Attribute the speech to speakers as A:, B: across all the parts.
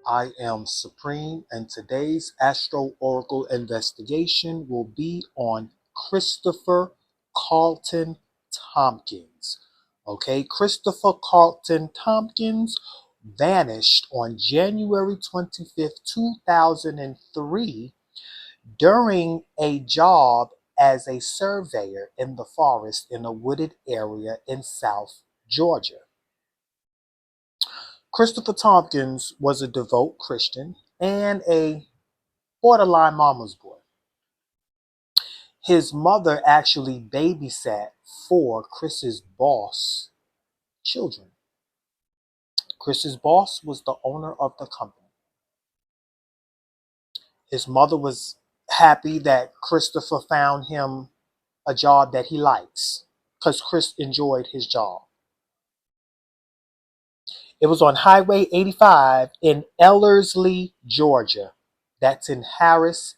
A: I am Supreme, and today's Astro Oracle investigation will be on Christopher Carlton Thompkins. Okay, Christopher Carlton Thompkins vanished on January 25th, 2003 during a job as a surveyor in the forest in a wooded area in South Georgia. Christopher Thompkins was a devout Christian and a borderline mama's boy. His mother actually babysat for Chris's boss children. Chris's boss was the owner of the company. His mother was happy that Christopher found him a job that he likes because Chris enjoyed his job. It was on Highway 85 in Ellerslie, Georgia. That's in Harris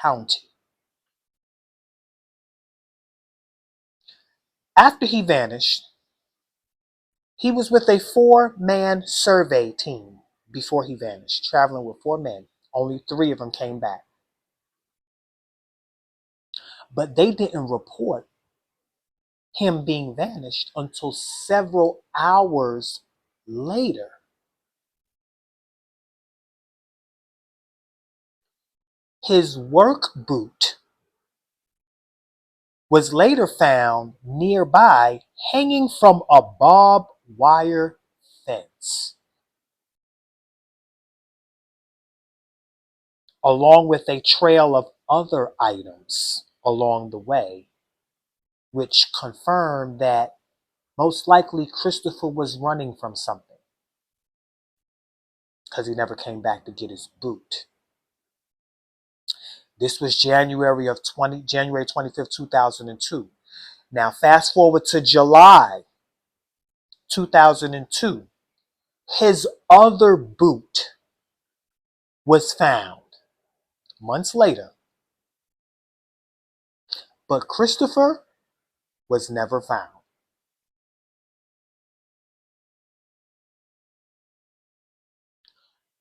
A: County. After he vanished, he was with a 4-man survey team before he vanished, traveling with 4 men. Only 3 of them came back. But they didn't report him being vanished until several hours later. His work boot was later found nearby, hanging from a barbed wire fence, along with a trail of other items along the way, which confirmed that most likely Christopher was running from something because he never came back to get his boot. This was January 25th, 2002. Now fast forward to July 2002. His other boot was found months later, but Christopher was never found.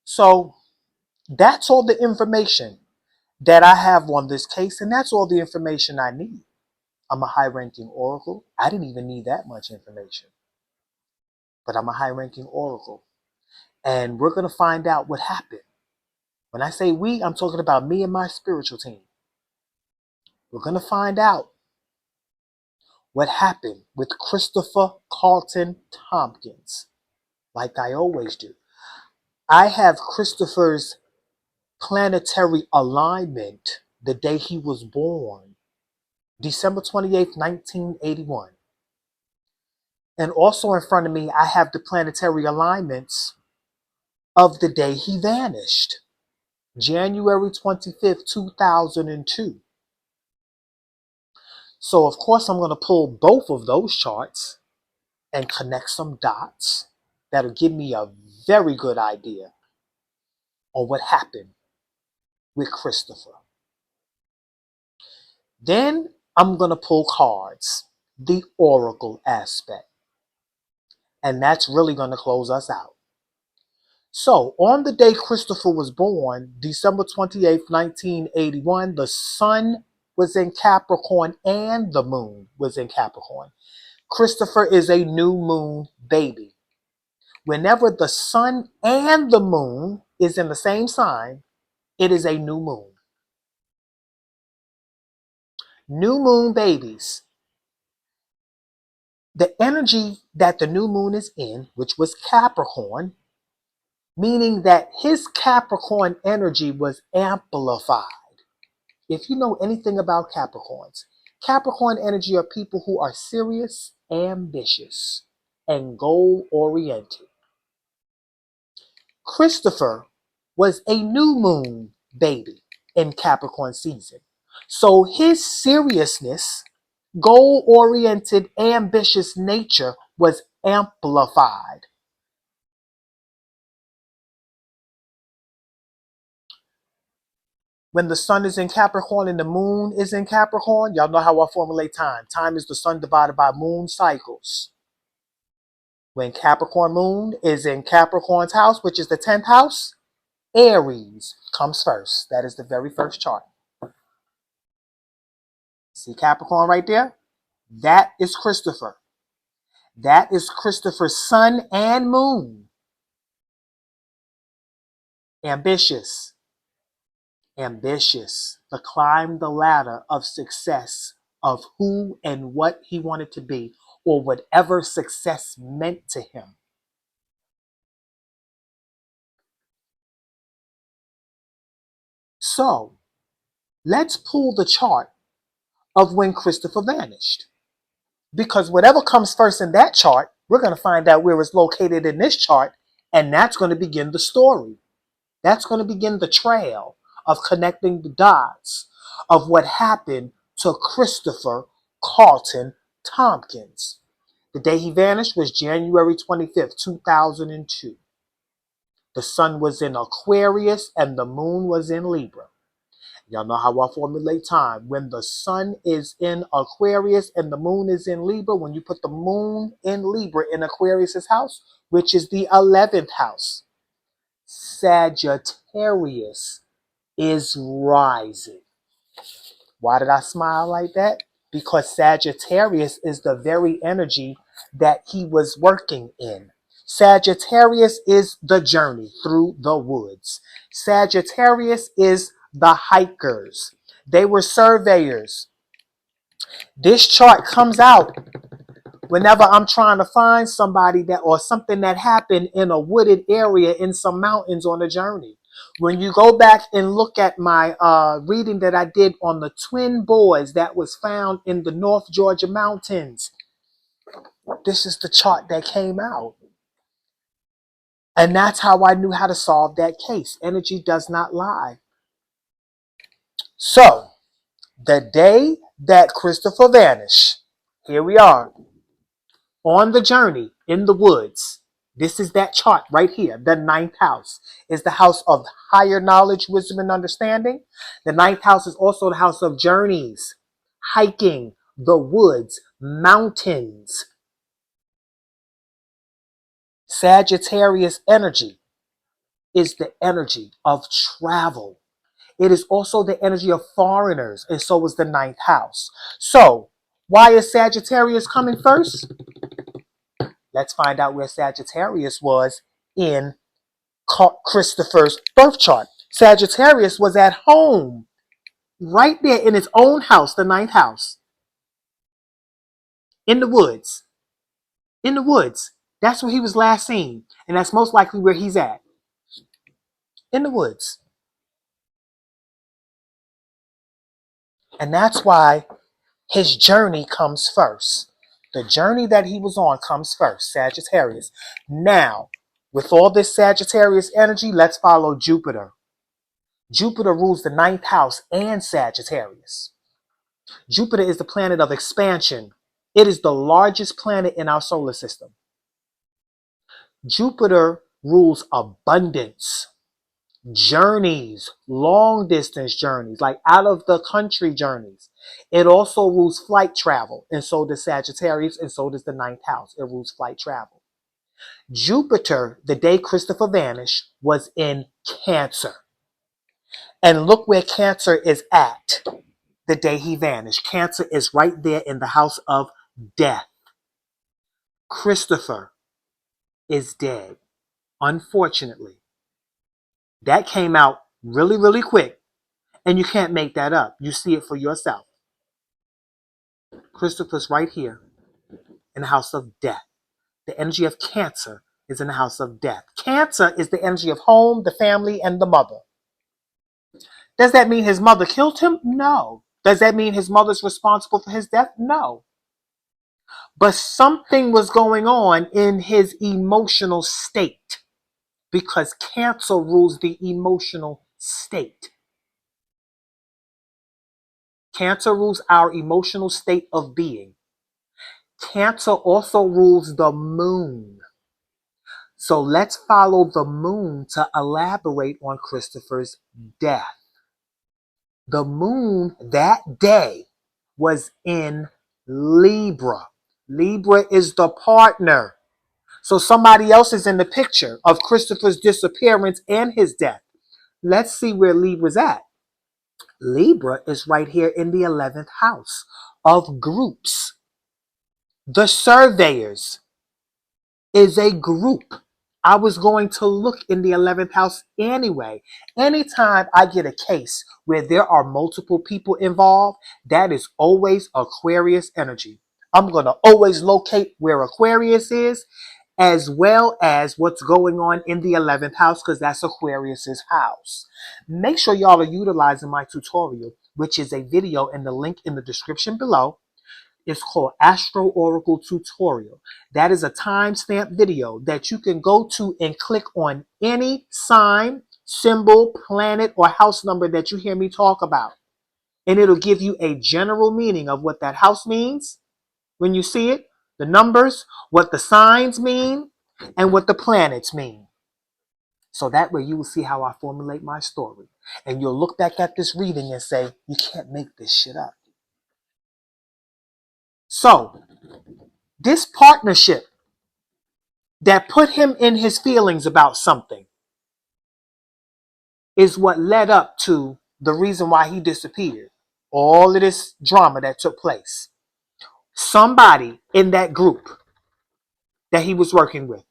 A: So that's all the information that I have on this case, and that's all the information I need. I'm a high-ranking oracle. I didn't even need that much information, but I'm a high-ranking oracle, and we're going to find out what happened. When I say we, I'm talking about me and my spiritual team. We're going to find out what happened with Christopher Carlton Thompkins, like I always do. I have Christopher's planetary alignment the day he was born, December 28th, 1981. And also in front of me, I have the planetary alignments of the day he vanished, January 25th, 2002. So, of course, I'm going to pull both of those charts and connect some dots that'll give me a very good idea on what happened with Christopher. Then I'm going to pull cards, the oracle aspect. And that's really going to close us out. So, on the day Christopher was born, December 28th, 1981, the sun was in Capricorn and the moon was in Capricorn. Christopher is a new moon baby. Whenever the sun and the moon is in the same sign, it is a new moon. New moon babies. The energy that the new moon is in, which was Capricorn, meaning that his Capricorn energy was amplified. If you know anything about Capricorns, Capricorn energy are people who are serious, ambitious, and goal-oriented. Christopher was a new moon baby in Capricorn season. So his seriousness, goal-oriented, ambitious nature was amplified. When the sun is in Capricorn and the moon is in Capricorn, y'all know how I formulate time. Time is the sun divided by moon cycles. When Capricorn moon is in Capricorn's house, which is the 10th house, Aries comes first. That is the very first chart. See Capricorn right there? That is Christopher. That is Christopher's sun and moon. Ambitious. Ambitious. To climb the ladder of success of who and what he wanted to be, or whatever success meant to him. So, let's pull the chart of when Christopher vanished. Because whatever comes first in that chart, we're going to find out where it's located in this chart, and that's going to begin the story. That's going to begin the trail of connecting the dots of what happened to Christopher Carlton Thompkins. The day he vanished was January 25th, 2002. The sun was in Aquarius and the moon was in Libra. Y'all know how I formulate time. When the sun is in Aquarius and the moon is in Libra, when you put the moon in Libra in Aquarius's house, which is the 11th house, Sagittarius is rising. Why did I smile like that? Because Sagittarius is the very energy that he was working in. Sagittarius is the journey through the woods. Sagittarius is the hikers. They were surveyors. This chart comes out whenever I'm trying to find somebody that or something that happened in a wooded area in some mountains on a journey. When you go back and look at my reading that I did on the twin boys that was found in the North Georgia mountains, this is the chart that came out. And that's how I knew how to solve that case. Energy does not lie. So, the day that Christopher vanished, here we are on the journey in the woods. This is that chart right here. The 9th house is the house of higher knowledge, wisdom, and understanding. The 9th house is also the house of journeys, hiking, the woods, mountains. Sagittarius energy is the energy of travel. It is also the energy of foreigners, and so is the 9th house. So, why is Sagittarius coming first? Let's find out where Sagittarius was in Christopher's birth chart. Sagittarius was at home, right there in its own house, the 9th house, in the woods. In the woods. That's where he was last seen, and that's most likely where he's at. In the woods. And that's why his journey comes first. The journey that he was on comes first, Sagittarius. Now, with all this Sagittarius energy, let's follow Jupiter. Jupiter rules the 9th house and Sagittarius. Jupiter is the planet of expansion. It is the largest planet in our solar system. Jupiter rules abundance, journeys, long distance journeys, like out of the country journeys. It also rules flight travel, and so does Sagittarius, and so does the 9th house. It rules flight travel. Jupiter, the day Christopher vanished, was in Cancer. And look where Cancer is at the day he vanished. Cancer is right there in the house of death. Christopher is dead, unfortunately. That came out really, really quick, and you can't make that up. You see it for yourself. Christopher's right here in the house of death. The energy of Cancer is in the house of death. Cancer is the energy of home, the family, and the mother. Does that mean his mother killed him? No. Does that mean his mother's responsible for his death? No. But something was going on in his emotional state, because Cancer rules the emotional state. Cancer rules our emotional state of being. Cancer also rules the moon. So let's follow the moon to elaborate on Christopher's death. The moon that day was in Libra. Libra is the partner. So somebody else is in the picture of Christopher's disappearance and his death. Let's see where Libra's at. Libra is right here in the 11th house of groups. The surveyors is a group. I was going to look in the 11th house anyway. Anytime I get a case where there are multiple people involved, that is always Aquarius energy. I'm going to always locate where Aquarius is, as well as what's going on in the 11th house, because that's Aquarius's house. Make sure y'all are utilizing my tutorial, which is a video in the link in the description below. It's called Astro Oracle Tutorial. That is a timestamp video that you can go to and click on any sign, symbol, planet, or house number that you hear me talk about. And it'll give you a general meaning of what that house means when you see it, the numbers, what the signs mean, and what the planets mean. So that way you will see how I formulate my story. And you'll look back at this reading and say, you can't make this shit up. So, this partnership that put him in his feelings about something is what led up to the reason why he disappeared. All of this drama that took place. Somebody in that group that he was working with.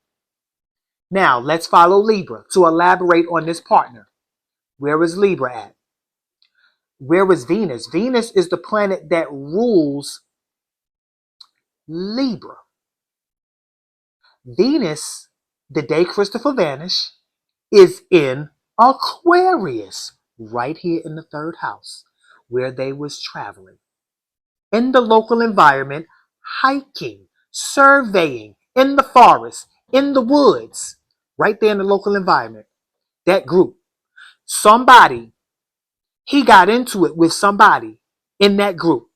A: Now, let's follow Libra to elaborate on this partner. Where is Libra at? Where is Venus? Venus is the planet that rules Libra. Venus, the day Christopher vanished, is in Aquarius, right here in the 3rd house, where they was traveling. In the local environment, hiking, surveying, in the forest, in the woods, right there in the local environment. That group. Somebody, he got into it with somebody in that group.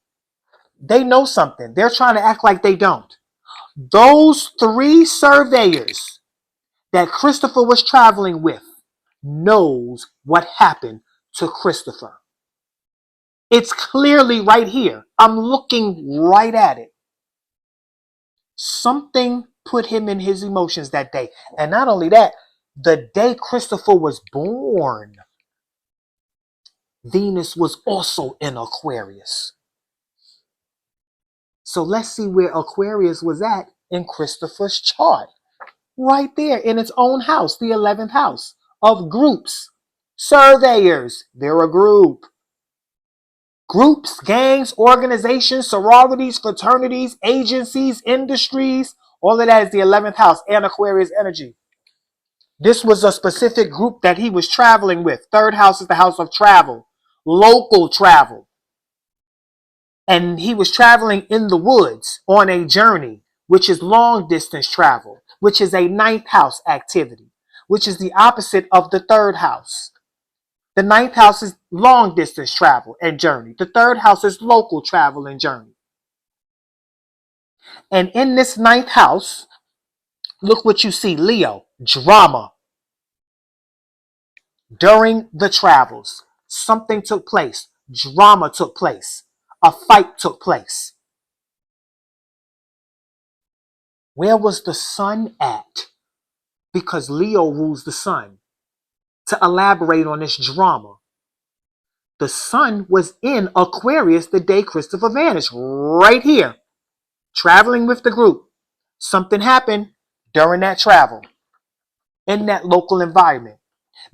A: They know something. They're trying to act like they don't. Those 3 surveyors that Christopher was traveling with knows what happened to Christopher. It's clearly right here. I'm looking right at it. Something put him in his emotions that day. And not only that, the day Christopher was born, Venus was also in Aquarius. So let's see where Aquarius was at in Christopher's chart. Right there in its own house, the 11th house of groups. Surveyors, they're a group. Groups, gangs, organizations, sororities, fraternities, agencies, industries, all of that is the 11th house and Aquarius energy. This was a specific group that he was traveling with. 3rd house is the house of travel, local travel. And he was traveling in the woods on a journey, which is long distance travel, which is a 9th house activity, which is the opposite of the 3rd house. The 9th house is long distance travel and journey. The 3rd house is local travel and journey. And in this 9th house, look what you see, Leo, drama. During the travels, something took place. Drama took place. A fight took place. Where was the sun at? Because Leo rules the sun. To elaborate on this drama, the sun was in Aquarius the day Christopher vanished, right here, traveling with the group. Something happened during that travel, in that local environment,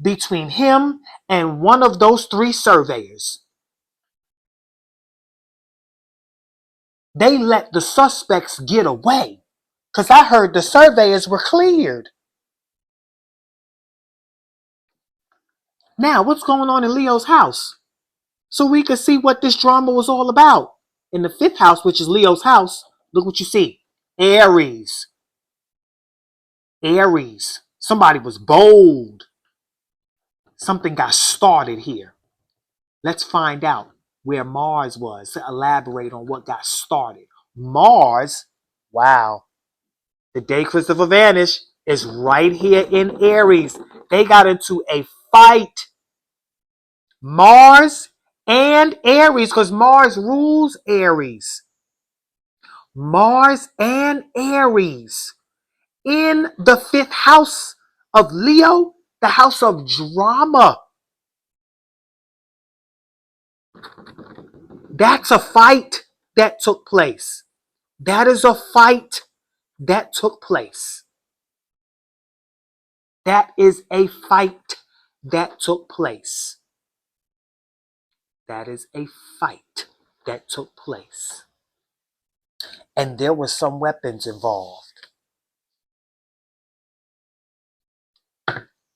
A: between him and one of those 3 surveyors. They let the suspects get away, because I heard the surveyors were cleared. Now, what's going on in Leo's house? So we can see what this drama was all about. In the 5th house, which is Leo's house, look what you see. Aries. Aries. Somebody was bold. Something got started here. Let's find out where Mars was to elaborate on what got started. Mars, wow. The day Christopher vanished is right here in Aries. They got into a fight. Mars and Aries, because Mars rules Aries. Mars and Aries in the 5th house of Leo, the house of drama. That's a fight that took place. That is a fight that took place. That is a fight that took place. That is a fight that took place. And there were some weapons involved.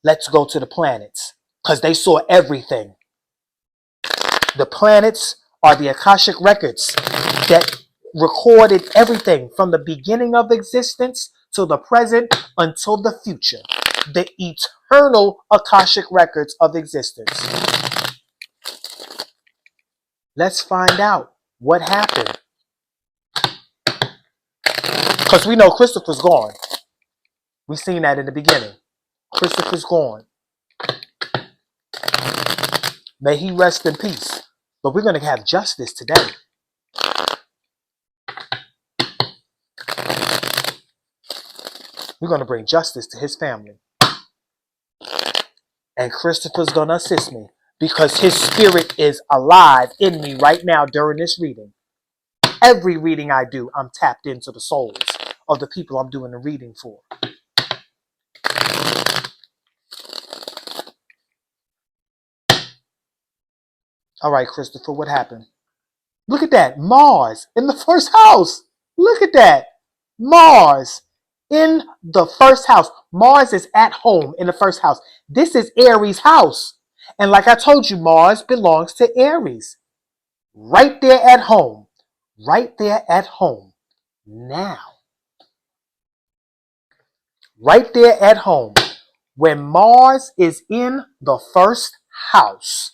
A: Let's go to the planets, because they saw everything. The planets are the Akashic records that recorded everything from the beginning of existence to the present until the future. The eternal Akashic records of existence. Let's find out what happened. Because we know Christopher's gone. We've seen that in the beginning. Christopher's gone. May he rest in peace. But we're going to have justice today. We're going to bring justice to his family. And Christopher's going to assist me because his spirit is alive in me right now during this reading. Every reading I do, I'm tapped into the souls of the people I'm doing the reading for. All right, Christopher, what happened? Look at that. Mars in the first house. Look at that. Mars in the first house. Mars is at home in the first house. This is Aries' house. And like I told you, Mars belongs to Aries. Right there at home. Right there at home. Now. Right there at home. When Mars is in the first house.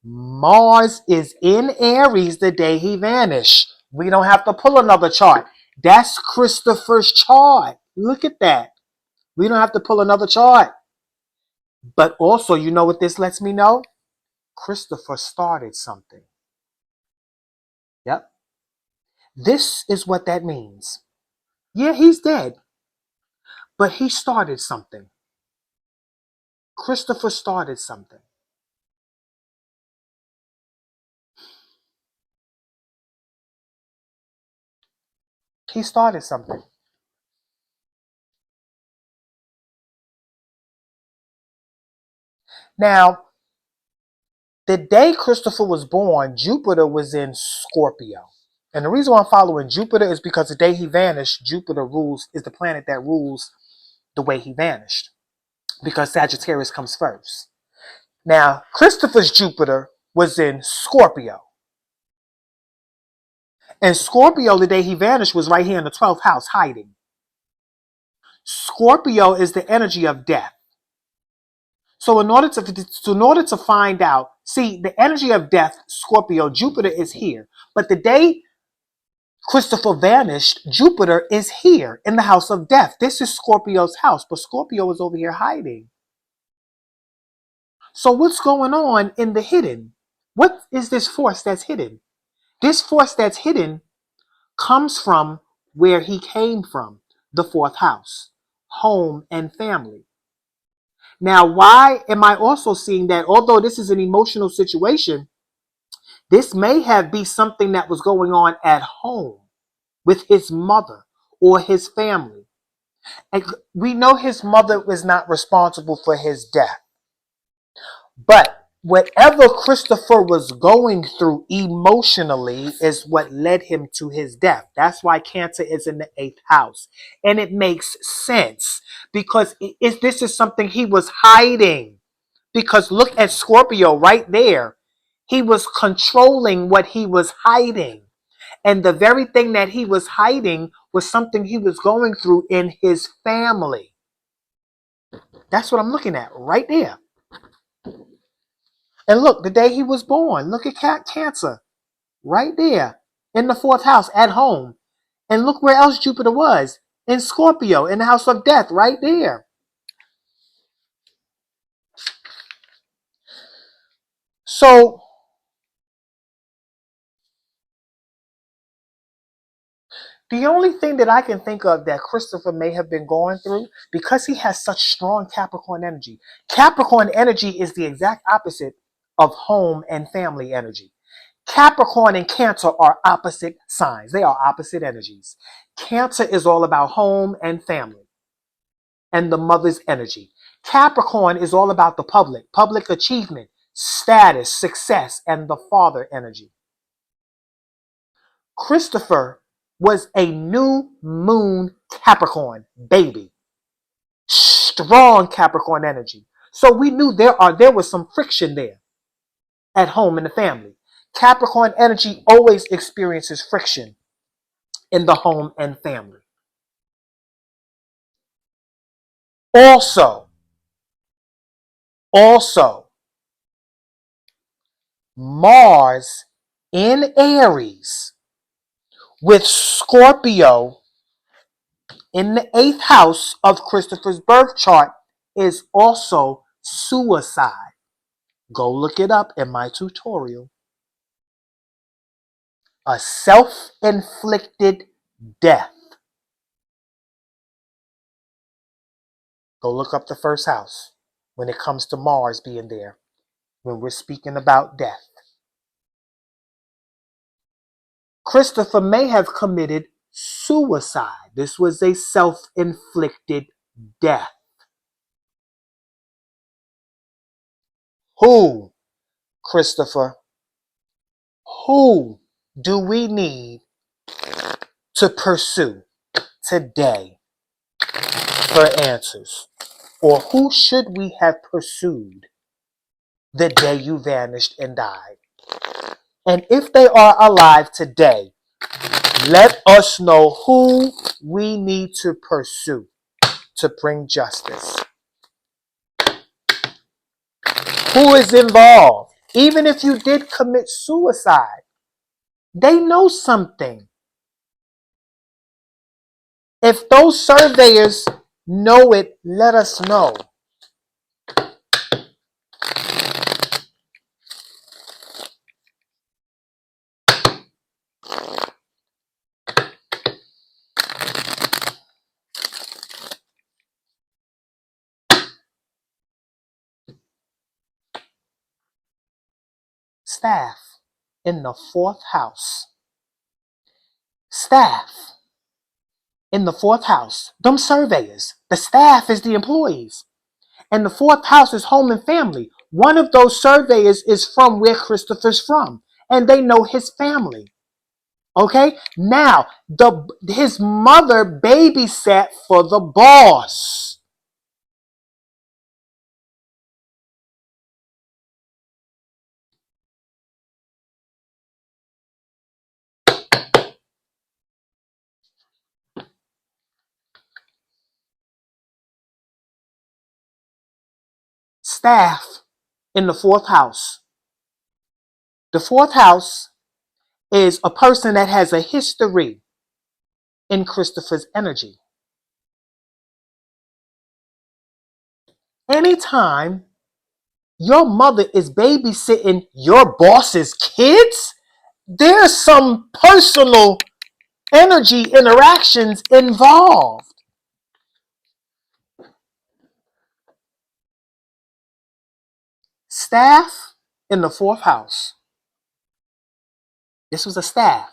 A: Mars is in Aries the day he vanished. We don't have to pull another chart. That's Christopher's chart. Look at that. We don't have to pull another chart. But also, you know what this lets me know? Christopher started something. Yep. This is what that means. Yeah, he's dead. But he started something. Christopher started something. He started something. Now, the day Christopher was born, Jupiter was in Scorpio. And the reason why I'm following Jupiter is because the day he vanished, Jupiter is the planet that rules the way he vanished. Because Sagittarius comes first. Now, Christopher's Jupiter was in Scorpio. And Scorpio, the day he vanished, was right here in the 12th house, hiding. Scorpio is the energy of death. So in order to find out, see, the energy of death, Scorpio, Jupiter is here. But the day Christopher vanished, Jupiter is here in the house of death. This is Scorpio's house, but Scorpio is over here hiding. So what's going on in the hidden? What is this force that's hidden? This force that's hidden comes from where he came from, the 4th house, home and family. Now, why am I also seeing that although this is an emotional situation, this may have been something that was going on at home with his mother or his family. And we know his mother was not responsible for his death. But whatever Christopher was going through emotionally is what led him to his death. That's why Cancer is in the 8th house. And it makes sense because this is something he was hiding. Because look at Scorpio right there. He was controlling what he was hiding. And the very thing that he was hiding was something he was going through in his family. That's what I'm looking at right there. And look, the day he was born, look at Cancer right there in the 4th house at home. And look where else Jupiter was, in Scorpio, in the house of death right there. So the only thing that I can think of that Christopher may have been going through, because he has such strong Capricorn energy. Capricorn energy is the exact opposite of home and family energy. Capricorn and Cancer are opposite signs. They are opposite energies. Cancer is all about home and family and the mother's energy. Capricorn is all about the public achievement, status, success, and the father energy. Christopher was a new moon Capricorn baby. Strong Capricorn energy. So we knew there was some friction there at home in the family. Capricorn energy always experiences friction in the home and family. Also, Mars in Aries with Scorpio in the 8th house of Christopher's birth chart is also suicide. Go look it up in my tutorial. A self-inflicted death. Go look up the 1st house when it comes to Mars being there, when we're speaking about death. Christopher may have committed suicide. This was a self-inflicted death. Who, Christopher, who do we need to pursue today for answers? Or who should we have pursued the day you vanished and died? And if they are alive today, let us know who we need to pursue to bring justice. Who is involved? Even if you did commit suicide, they know something. If those surveyors know it, let us know. Staff in the 4th house. Staff in the 4th house. Them surveyors. The staff is the employees. And the 4th house is home and family. One of those surveyors is from where Christopher's from. And they know his family. Okay? Now, his mother babysat for the boss. Staff in the 4th house. The 4th house is a person that has a history in Christopher's energy. Anytime your mother is babysitting your boss's kids, there's some personal energy interactions involved. Staff in the 4th house. This was a staff.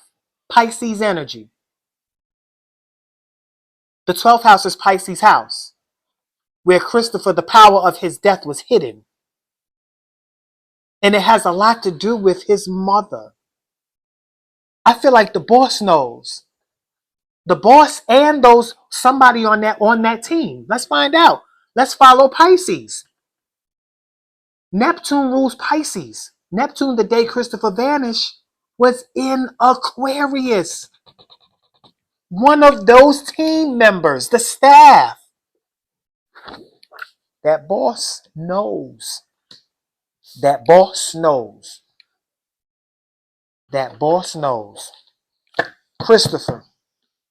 A: Pisces energy. The 12th house is Pisces house, where Christopher, the power of his death was hidden. And it has a lot to do with his mother. I feel like the boss knows. The boss and somebody on that team. Let's find out. Let's follow Pisces. Neptune rules Pisces. Neptune, the day Christopher vanished, was in Aquarius. One of those team members, the staff. That boss knows. That boss knows. That boss knows. Christopher,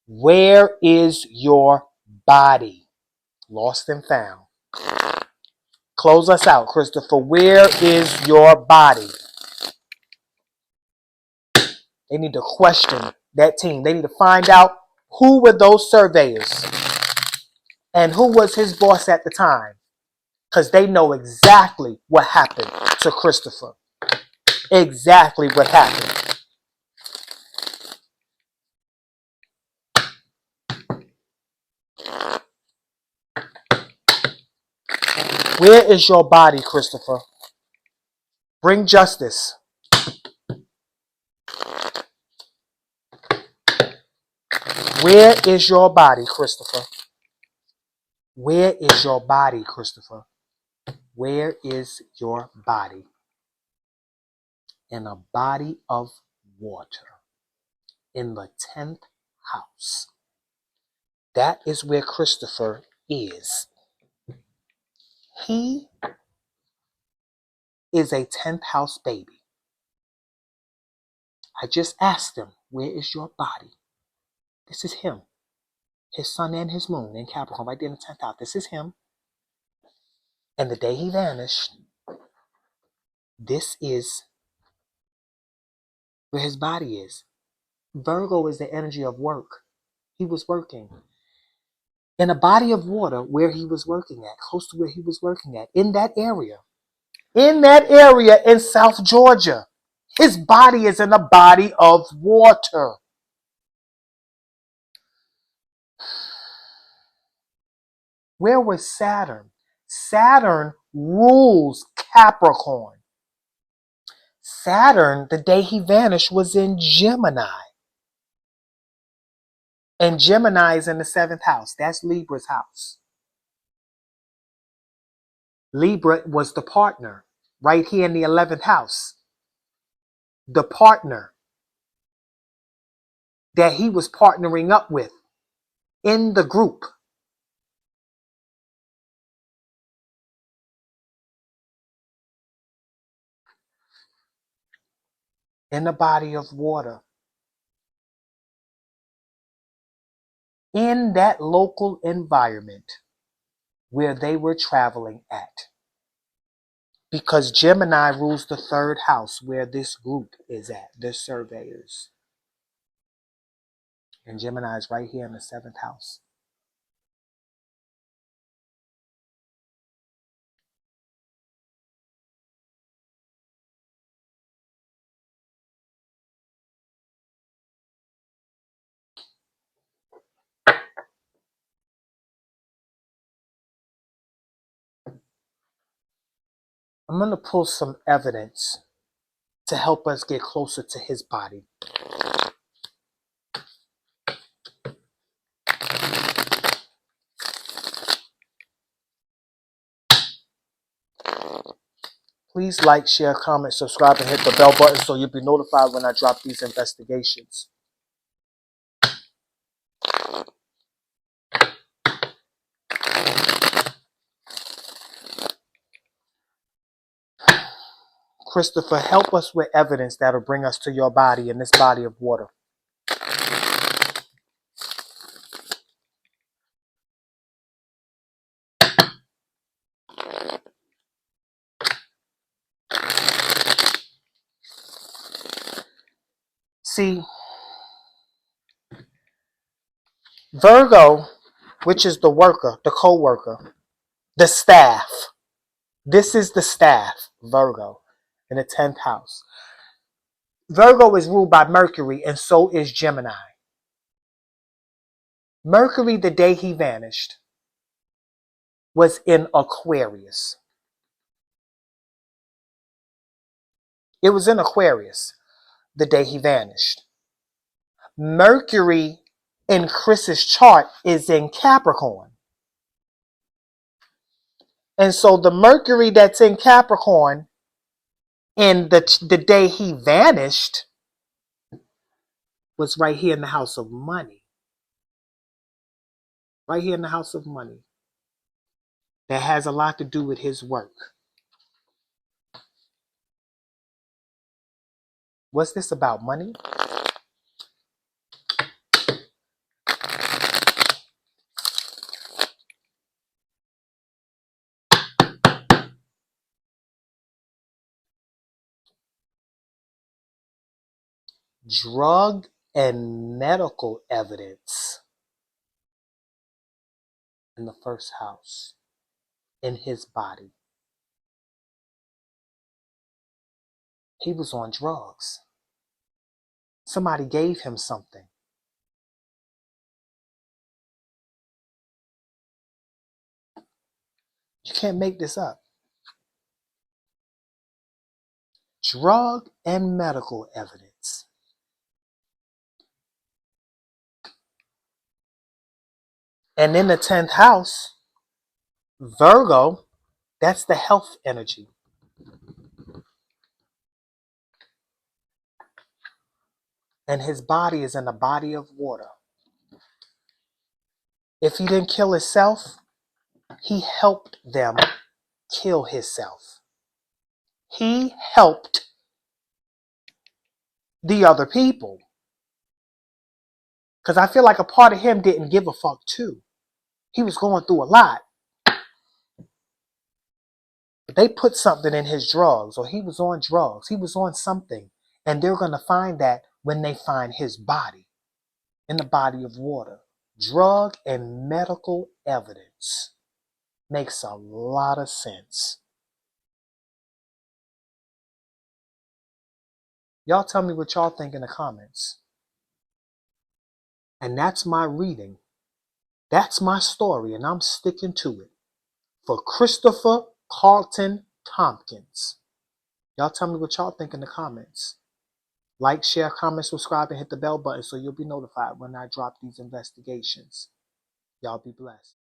A: where is your body? Lost and found. Close us out, Christopher. Where is your body? They need to question that team. They need to find out who were those surveyors and who was his boss at the time, because they know exactly what happened to Christopher. exactly what happened. Where is your body, Christopher? Bring justice. Where is your body, Christopher? Where is your body, Christopher? Where is your body? In a body of water. In the 10th house. That is where Christopher is. He is a 10th house baby. I just asked him, where is your body? This is him. His sun and his moon in Capricorn, right there in the 10th house. This is him. And the day he vanished, this is where his body is. Virgo is the energy of work. He was working in a body of water where he was working at, close to where he was working at, in that area in South Georgia. His body is in a body of water. Where was Saturn? Saturn rules Capricorn. Saturn, the day he vanished, was in Gemini. And Gemini is in the 7th house. That's Libra's house. Libra was the partner right here in the 11th house. The partner that he was partnering up with in the group. In a body of water. In that local environment where they were traveling at. Because Gemini rules the 3rd house where this group is at, the surveyors. And Gemini is right here in the 7th house. I'm going to pull some evidence to help us get closer to his body. Please like, share, comment, subscribe, and hit the bell button so you'll be notified when I drop these investigations. Christopher, help us with evidence that'll bring us to your body in this body of water. See, Virgo, which is the worker, the co-worker, the staff. This is the staff, Virgo, in the 10th house. Virgo is ruled by Mercury, and so is Gemini. Mercury, the day he vanished, was in Aquarius. It was in Aquarius the day he vanished. Mercury in Chris's chart is in Capricorn. And so the Mercury that's in Capricorn in the day he vanished was right here in the house of money. Right here in the house of money. That has a lot to do with his work. What's this about? Money? Drug and medical evidence in the 1st house in his body. He was on drugs. Somebody gave him something. You can't make this up. Drug and medical evidence. And in the 10th house, Virgo, that's the health energy. And his body is in a body of water. If he didn't kill himself, he helped them kill himself. He helped the other people. Because I feel like a part of him didn't give a fuck too. He was going through a lot. But they put something in his drugs, or he was on drugs. He was on something. And they're going to find that when they find his body in the body of water. Drug and medical evidence makes a lot of sense. Y'all tell me what y'all think in the comments. And that's my reading. That's my story, and I'm sticking to it. For Christopher Carlton Thompkins. Y'all tell me what y'all think in the comments. Like, share, comment, subscribe, and hit the bell button so you'll be notified when I drop these investigations. Y'all be blessed.